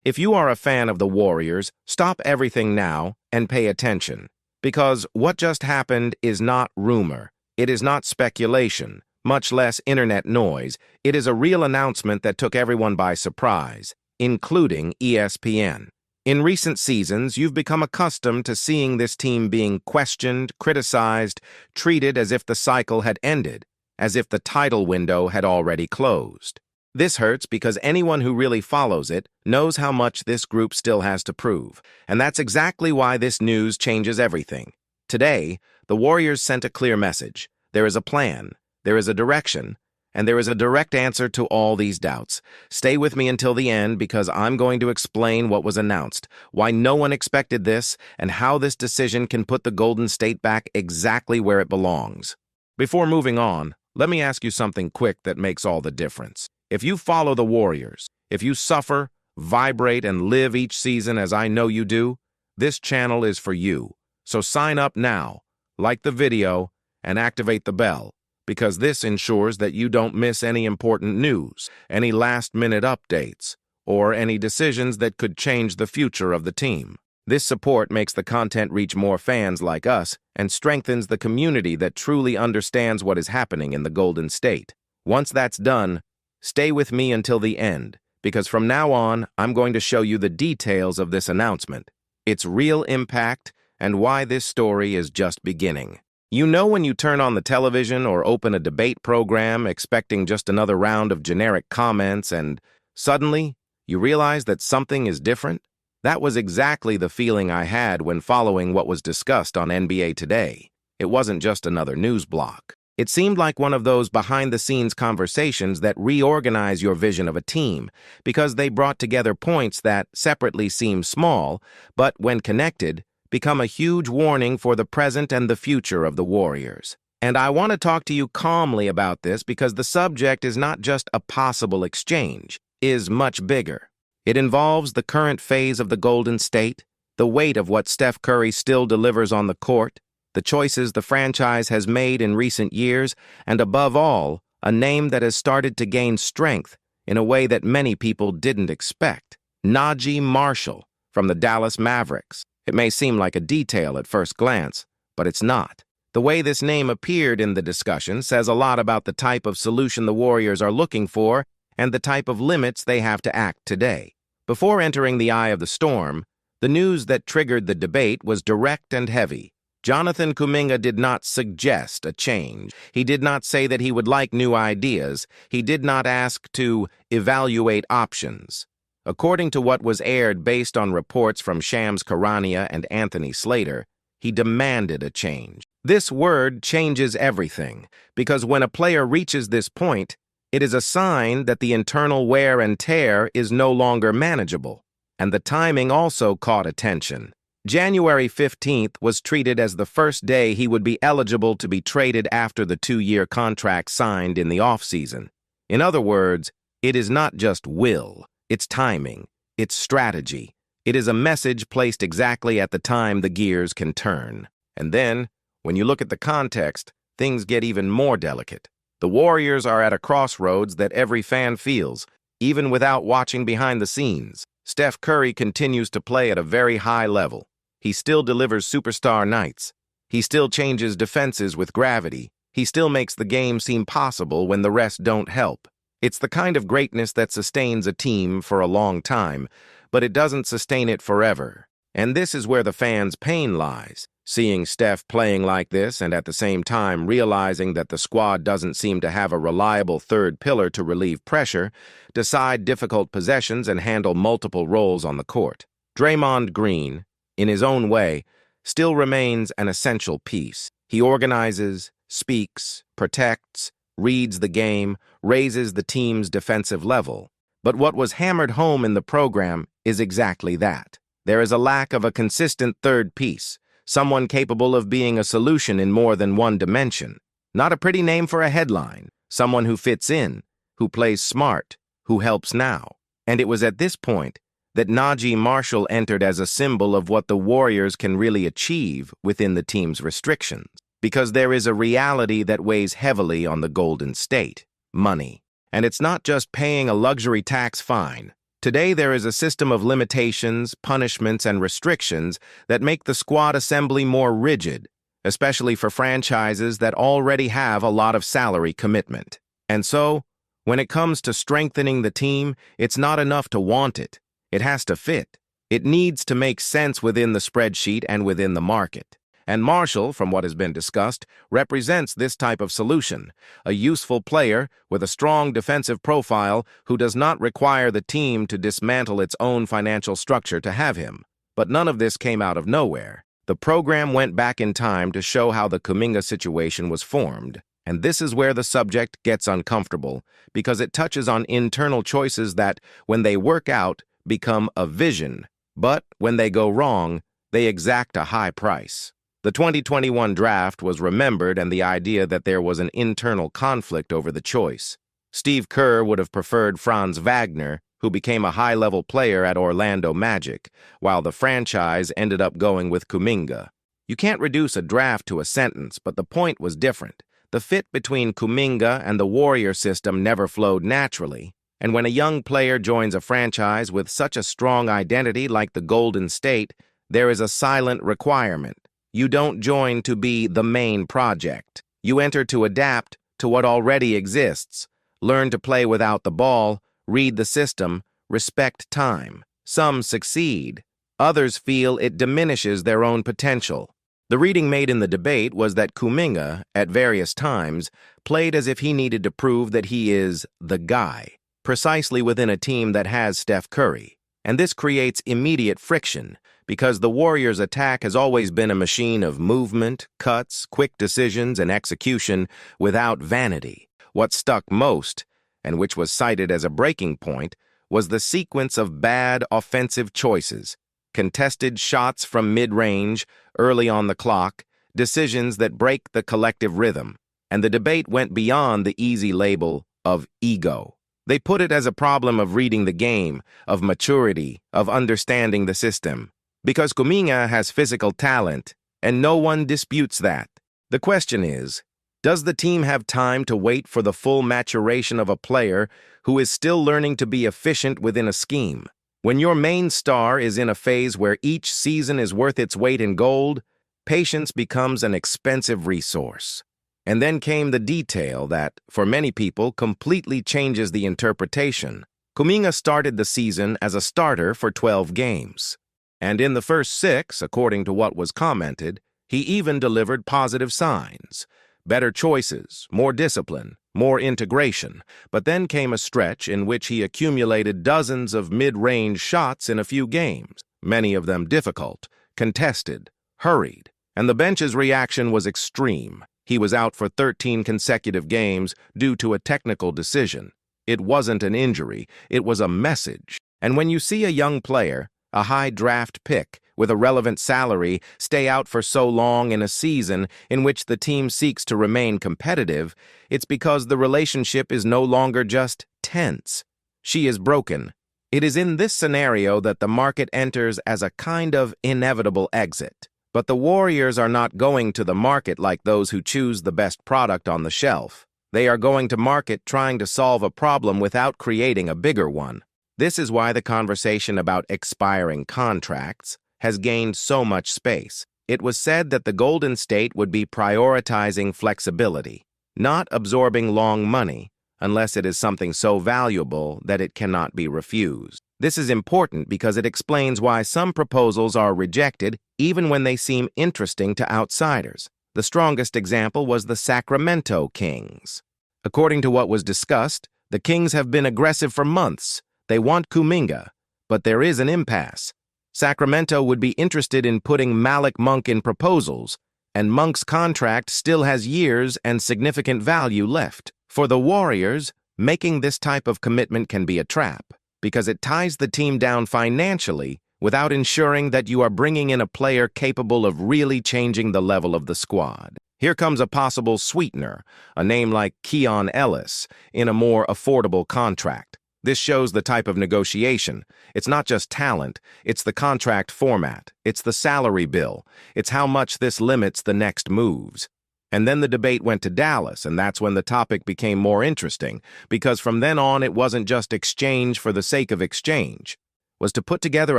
If you are a fan of the Warriors, stop everything now and pay attention. Because what just happened is not rumor. It is not speculation, much less internet noise. It is a real announcement that took everyone by surprise, including ESPN. In recent seasons, you've become accustomed to seeing this team being questioned, criticized, treated as if the cycle had ended, as if the title window had already closed. This hurts because anyone who really follows it knows how much this group still has to prove, and that's exactly why this news changes everything. Today, the Warriors sent a clear message. There is a plan, there is a direction, and there is a direct answer to all these doubts. Stay with me until the end because I'm going to explain what was announced, why no one expected this, and how this decision can put the Golden State back exactly where it belongs. Before moving on, let me ask you something quick that makes all the difference. If you follow the Warriors, if you suffer, vibrate, and live each season as I know you do, this channel is for you. So sign up now, like the video, and activate the bell, because this ensures that you don't miss any important news, any last-minute updates, or any decisions that could change the future of the team. This support makes the content reach more fans like us and strengthens the community that truly understands what is happening in the Golden State. Once that's done, stay with me until the end, because from now on, I'm going to show you the details of this announcement, its real impact, and why this story is just beginning. You know when you turn on the television or open a debate program expecting just another round of generic comments and suddenly you realize that something is different? That was exactly the feeling I had when following what was discussed on NBA Today. It wasn't just another news block. It seemed like one of those behind-the-scenes conversations that reorganize your vision of a team because they brought together points that separately seem small, but when connected, become a huge warning for the present and the future of the Warriors. And I want to talk to you calmly about this because the subject is not just a possible exchange, is much bigger. It involves the current phase of the Golden State, the weight of what Steph Curry still delivers on the court, the choices the franchise has made in recent years, and above all, a name that has started to gain strength in a way that many people didn't expect. Naji Marshall from the Dallas Mavericks. It may seem like a detail at first glance, but it's not. The way this name appeared in the discussion says a lot about the type of solution the Warriors are looking for and the type of limits they have to act today. Before entering the eye of the storm, the news that triggered the debate was direct and heavy. Jonathan Kuminga did not suggest a change. He did not say that he would like new ideas. He did not ask to evaluate options. According to what was aired based on reports from Shams Charania and Anthony Slater, he demanded a change. This word changes everything, because when a player reaches this point, it is a sign that the internal wear and tear is no longer manageable, and the timing also caught attention. January 15th was treated as the first day he would be eligible to be traded after the 2-year contract signed in the offseason. In other words, it is not just will. It's timing, it's strategy. It is a message placed exactly at the time the gears can turn. And then, when you look at the context, things get even more delicate. The Warriors are at a crossroads that every fan feels, even without watching behind the scenes. Steph Curry continues to play at a very high level. He still delivers superstar nights. He still changes defenses with gravity. He still makes the game seem possible when the rest don't help. It's the kind of greatness that sustains a team for a long time, but it doesn't sustain it forever. And this is where the fans' pain lies. Seeing Steph playing like this and at the same time realizing that the squad doesn't seem to have a reliable third pillar to relieve pressure, decide difficult possessions, and handle multiple roles on the court. Draymond Green, in his own way, still remains an essential piece. He organizes, speaks, protects, reads the game, raises the team's defensive level. But what was hammered home in the program is exactly that. There is a lack of a consistent third piece, someone capable of being a solution in more than one dimension. Not a pretty name for a headline, someone who fits in, who plays smart, who helps now. And it was at this point that Naji Marshall entered as a symbol of what the Warriors can really achieve within the team's restrictions. Because there is a reality that weighs heavily on the Golden State: money. And it's not just paying a luxury tax fine. Today there is a system of limitations, punishments, and restrictions that make the squad assembly more rigid, especially for franchises that already have a lot of salary commitment. And so, when it comes to strengthening the team, it's not enough to want it. It has to fit. It needs to make sense within the spreadsheet and within the market. And Marshall, from what has been discussed, represents this type of solution, a useful player with a strong defensive profile who does not require the team to dismantle its own financial structure to have him. But none of this came out of nowhere. The program went back in time to show how the Kuminga situation was formed. And this is where the subject gets uncomfortable, because it touches on internal choices that, when they work out, become a vision. But when they go wrong, they exact a high price. The 2021 draft was remembered, and the idea that there was an internal conflict over the choice. Steve Kerr would have preferred Franz Wagner, who became a high-level player at Orlando Magic, while the franchise ended up going with Kuminga. You can't reduce a draft to a sentence, but the point was different. The fit between Kuminga and the Warrior system never flowed naturally, and when a young player joins a franchise with such a strong identity like the Golden State, there is a silent requirement. You don't join to be the main project. You enter to adapt to what already exists, learn to play without the ball, read the system, respect time. Some succeed. Others feel it diminishes their own potential. The reading made in the debate was that Kuminga, at various times, played as if he needed to prove that he is the guy, precisely within a team that has Steph Curry. And this creates immediate friction, because the Warriors' attack has always been a machine of movement, cuts, quick decisions, and execution without vanity. What stuck most, and which was cited as a breaking point, was the sequence of bad offensive choices, contested shots from mid-range, early on the clock, decisions that break the collective rhythm. And the debate went beyond the easy label of ego. They put it as a problem of reading the game, of maturity, of understanding the system. Because Kuminga has physical talent, and no one disputes that. The question is, does the team have time to wait for the full maturation of a player who is still learning to be efficient within a scheme? When your main star is in a phase where each season is worth its weight in gold, patience becomes an expensive resource. And then came the detail that, for many people, completely changes the interpretation. Kuminga started the season as a starter for 12 games. And in the first 6, according to what was commented, he even delivered positive signs. Better choices, more discipline, more integration. But then came a stretch in which he accumulated dozens of mid-range shots in a few games, many of them difficult, contested, hurried. And the bench's reaction was extreme. He was out for 13 consecutive games due to a technical decision. It wasn't an injury, it was a message. And when you see a young player, a high draft pick, with a relevant salary, stay out for so long in a season in which the team seeks to remain competitive, it's because the relationship is no longer just tense. She is broken. It is in this scenario that the market enters as a kind of inevitable exit. But the Warriors are not going to the market like those who choose the best product on the shelf. They are going to market trying to solve a problem without creating a bigger one. This is why the conversation about expiring contracts has gained so much space. It was said that the Golden State would be prioritizing flexibility, not absorbing long money, unless it is something so valuable that it cannot be refused. This is important because it explains why some proposals are rejected even when they seem interesting to outsiders. The strongest example was the Sacramento Kings. According to what was discussed, the Kings have been aggressive for months. They want Kuminga, but there is an impasse. Sacramento would be interested in putting Malik Monk in proposals, and Monk's contract still has years and significant value left. For the Warriors, making this type of commitment can be a trap, because it ties the team down financially without ensuring that you are bringing in a player capable of really changing the level of the squad. Here comes a possible sweetener, a name like Keon Ellis, in a more affordable contract. This shows the type of negotiation. It's not just talent, it's the contract format, it's the salary bill, it's how much this limits the next moves. And then the debate went to Dallas, and that's when the topic became more interesting, because from then on it wasn't just exchange for the sake of exchange. It was to put together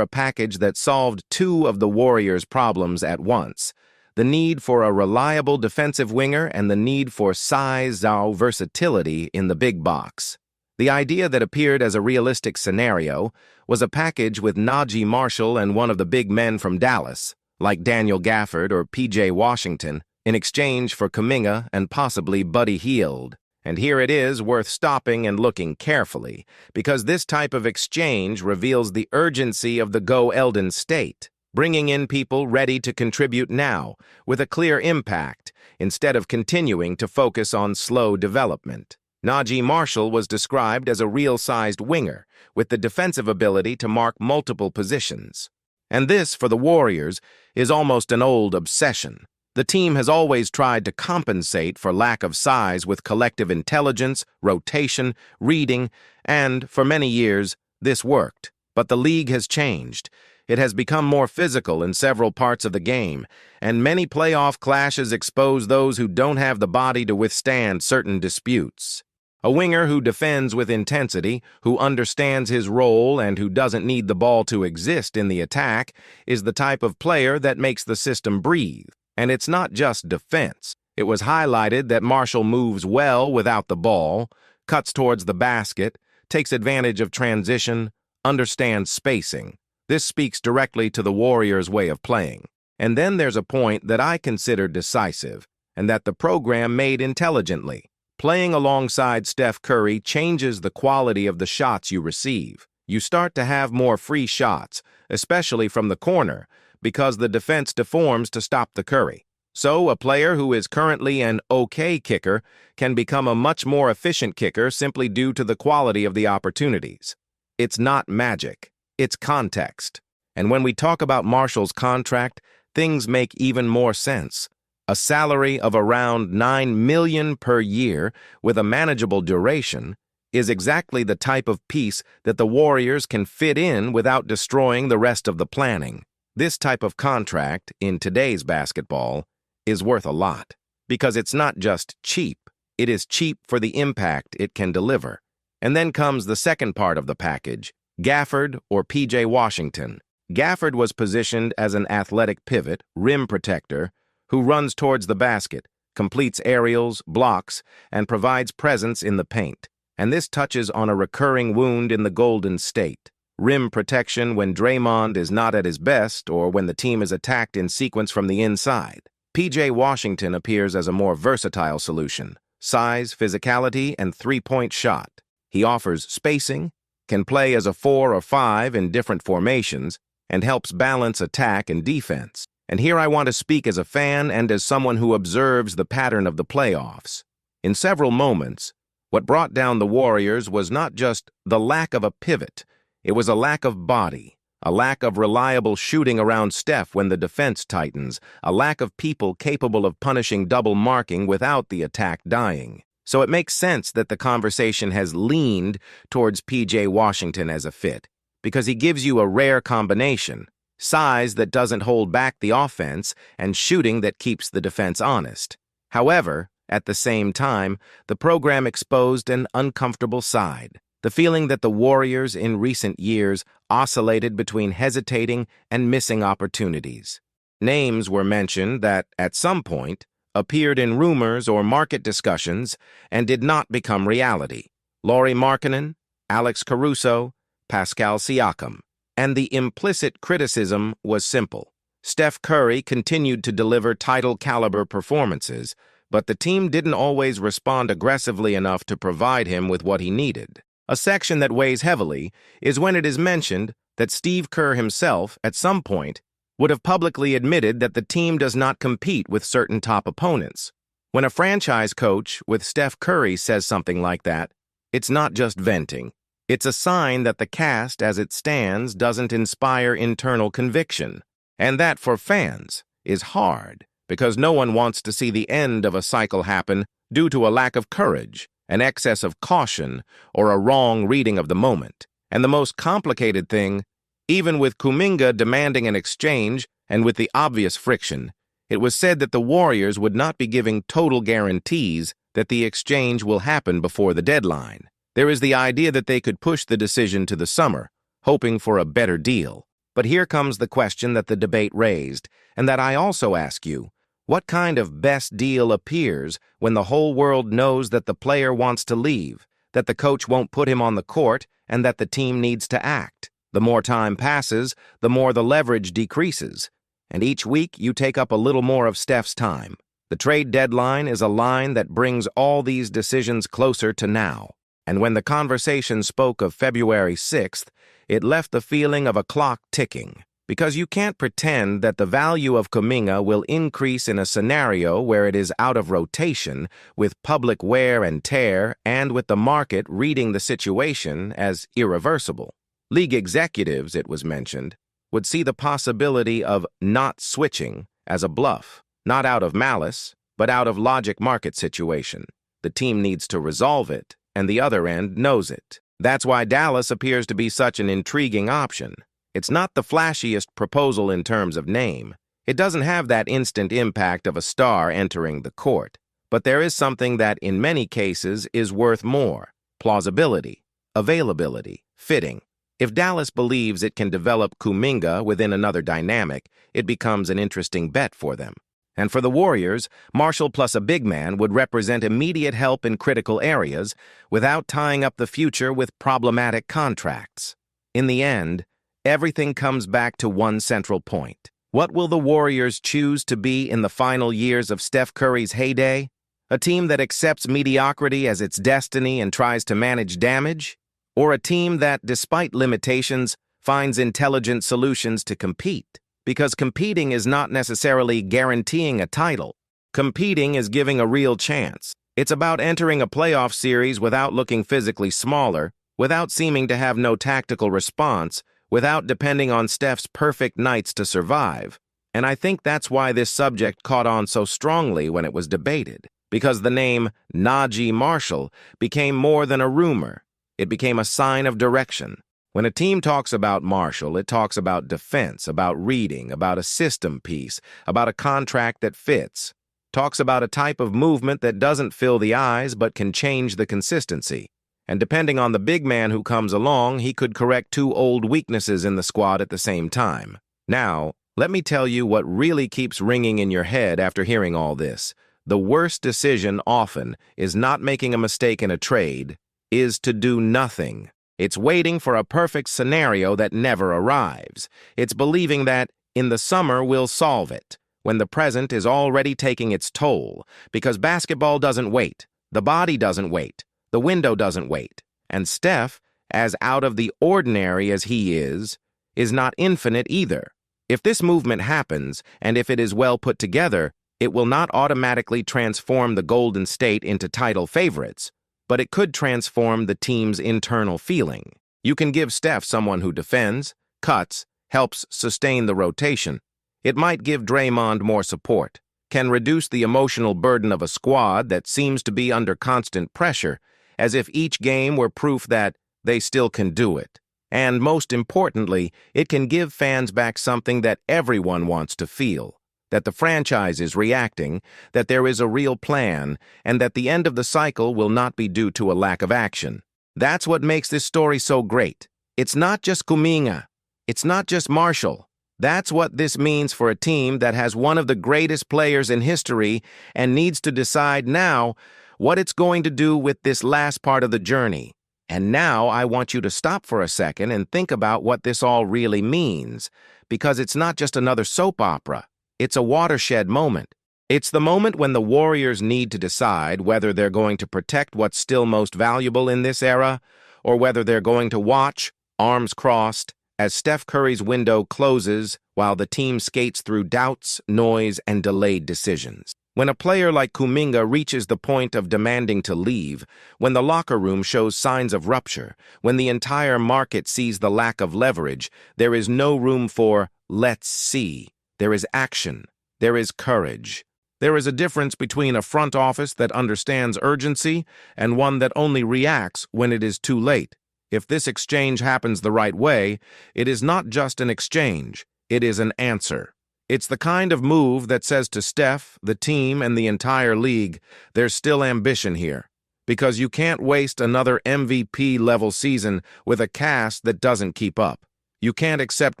a package that solved two of the Warriors' problems at once: the need for a reliable defensive winger and the need for size versatility in the big box. The idea that appeared as a realistic scenario was a package with Najee Marshall and one of the big men from Dallas, like Daniel Gafford or P.J. Washington, in exchange for Kuminga and possibly Buddy Hield. And here it is, worth stopping and looking carefully, because this type of exchange reveals the urgency of the Go Eldon state, bringing in people ready to contribute now, with a clear impact, instead of continuing to focus on slow development. Najee Marshall was described as a real-sized winger, with the defensive ability to mark multiple positions. And this, for the Warriors, is almost an old obsession. The team has always tried to compensate for lack of size with collective intelligence, rotation, reading, and, for many years, this worked. But the league has changed. It has become more physical in several parts of the game, and many playoff clashes expose those who don't have the body to withstand certain disputes. A winger who defends with intensity, who understands his role, and who doesn't need the ball to exist in the attack is the type of player that makes the system breathe. And it's not just defense. It was highlighted that Marshall moves well without the ball, cuts towards the basket, takes advantage of transition, understands spacing. This speaks directly to the Warriors' way of playing. And then there's a point that I consider decisive, and that the program made intelligently. Playing alongside Steph Curry changes the quality of the shots you receive. You start to have more free shots, especially from the corner, because the defense deforms to stop the Curry. So a player who is currently an okay kicker can become a much more efficient kicker simply due to the quality of the opportunities. It's not magic, it's context. And when we talk about Marshall's contract, things make even more sense. A salary of around $9 million per year with a manageable duration is exactly the type of piece that the Warriors can fit in without destroying the rest of the planning. This type of contract, in today's basketball, is worth a lot, because it's not just cheap, it is cheap for the impact it can deliver. And then comes the second part of the package, Gafford or P.J. Washington. Gafford was positioned as an athletic pivot, rim protector, who runs towards the basket, completes aerials, blocks, and provides presence in the paint. And this touches on a recurring wound in the Golden State. Rim protection when Draymond is not at his best or when the team is attacked in sequence from the inside. P.J. Washington appears as a more versatile solution: size, physicality, and three-point shot. He offers spacing, can play as a 4 or 5 in different formations, and helps balance attack and defense. And here I want to speak as a fan and as someone who observes the pattern of the playoffs. In several moments, what brought down the Warriors was not just the lack of a pivot, it was a lack of body, a lack of reliable shooting around Steph when the defense tightens, a lack of people capable of punishing double marking without the attack dying. So it makes sense that the conversation has leaned towards P.J. Washington as a fit, because he gives you a rare combination: size that doesn't hold back the offense and shooting that keeps the defense honest. However, at the same time, the program exposed an uncomfortable side: the feeling that the Warriors in recent years oscillated between hesitating and missing opportunities. Names were mentioned that, at some point, appeared in rumors or market discussions and did not become reality: Lauri Markkanen, Alex Caruso, Pascal Siakam. And the implicit criticism was simple. Steph Curry continued to deliver title-caliber performances, but the team didn't always respond aggressively enough to provide him with what he needed. A section that weighs heavily is when it is mentioned that Steve Kerr himself, at some point, would have publicly admitted that the team does not compete with certain top opponents. When a franchise coach with Steph Curry says something like that, it's not just venting. It's a sign that the cast as it stands doesn't inspire internal conviction. And that, for fans, is hard, because no one wants to see the end of a cycle happen due to a lack of courage, an excess of caution, or a wrong reading of the moment. And the most complicated thing, even with Kuminga demanding an exchange and with the obvious friction, It was said that the Warriors would not be giving total guarantees that the exchange will happen before the deadline. There is the idea that they could push the decision to the summer, hoping for a better deal. But here comes the question that the debate raised, and that I also ask you. What kind of best deal appears when the whole world knows that the player wants to leave, that the coach won't put him on the court, and that the team needs to act? The more time passes, the more the leverage decreases. And each week you take up a little more of Steph's time. The trade deadline is a line that brings all these decisions closer to now. And when the conversation spoke of February 6th, it left the feeling of a clock ticking. Because you can't pretend that the value of Kuminga will increase in a scenario where it is out of rotation, with public wear and tear, and with the market reading the situation as irreversible. League executives, it was mentioned, would see the possibility of not switching as a bluff, not out of malice, but out of logic market situation. The team needs to resolve it, and the other end knows it. That's why Dallas appears to be such an intriguing option. It's not the flashiest proposal in terms of name. It doesn't have that instant impact of a star entering the court. But there is something that, in many cases, is worth more: plausibility, availability, fitting. If Dallas believes it can develop Kuminga within another dynamic, it becomes an interesting bet for them. And for the Warriors, Marshall plus a big man would represent immediate help in critical areas without tying up the future with problematic contracts. In the end, everything comes back to one central point. What will the Warriors choose to be in the final years of Steph Curry's heyday? A team that accepts mediocrity as its destiny and tries to manage damage? Or a team that, despite limitations, finds intelligent solutions to compete? Because competing is not necessarily guaranteeing a title. Competing is giving a real chance. It's about entering a playoff series without looking physically smaller, without seeming to have no tactical response, without depending on Steph's perfect nights to survive. And I think that's why this subject caught on so strongly when it was debated. Because the name Najee Marshall became more than a rumor. It became a sign of direction. When a team talks about Marshall, it talks about defense, about reading, about a system piece, about a contract that fits. Talks about a type of movement that doesn't fill the eyes but can change the consistency. And depending on the big man who comes along, he could correct two old weaknesses in the squad at the same time. Now, let me tell you what really keeps ringing in your head after hearing all this. The worst decision often is not making a mistake in a trade, is to do nothing. It's waiting for a perfect scenario that never arrives. It's believing that, in the summer, we'll solve it, when the present is already taking its toll, because basketball doesn't wait, the body doesn't wait, the window doesn't wait, and Steph, as out of the ordinary as he is not infinite either. If this movement happens, and if it is well put together, it will not automatically transform the Golden State into title favorites, but it could transform the team's internal feeling. You can give Steph someone who defends, cuts, helps sustain the rotation. It might give Draymond more support, can reduce the emotional burden of a squad that seems to be under constant pressure, as if each game were proof that they still can do it. And most importantly, it can give fans back something that everyone wants to feel. That the franchise is reacting, that there is a real plan, and that the end of the cycle will not be due to a lack of action. That's what makes this story so great. It's not just Kuminga. It's not just Marshall. That's what this means for a team that has one of the greatest players in history and needs to decide now what it's going to do with this last part of the journey. And now I want you to stop for a second and think about what this all really means, because it's not just another soap opera. It's a watershed moment. It's the moment when the Warriors need to decide whether they're going to protect what's still most valuable in this era, or whether they're going to watch, arms crossed, as Steph Curry's window closes while the team skates through doubts, noise, and delayed decisions. When a player like Kuminga reaches the point of demanding to leave, when the locker room shows signs of rupture, when the entire market sees the lack of leverage, there is no room for "let's see." There is action. There is courage. There is a difference between a front office that understands urgency and one that only reacts when it is too late. If this exchange happens the right way, it is not just an exchange. It is an answer. It's the kind of move that says to Steph, the team, and the entire league, there's still ambition here. Because you can't waste another MVP-level season with a cast that doesn't keep up. You can't accept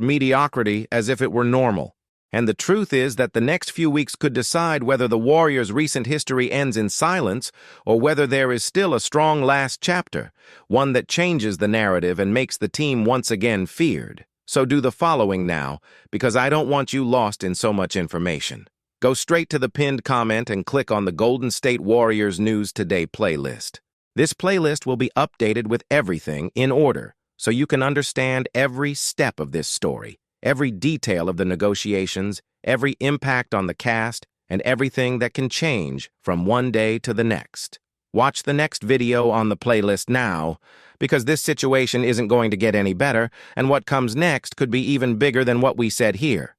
mediocrity as if it were normal. And the truth is that the next few weeks could decide whether the Warriors' recent history ends in silence or whether there is still a strong last chapter, one that changes the narrative and makes the team once again feared. So do the following now, because I don't want you lost in so much information. Go straight to the pinned comment and click on the Golden State Warriors News Today playlist. This playlist will be updated with everything in order, so you can understand every step of this story, every detail of the negotiations, every impact on the cast, and everything that can change from one day to the next. Watch the next video on the playlist now, because this situation isn't going to get any better, and what comes next could be even bigger than what we said here.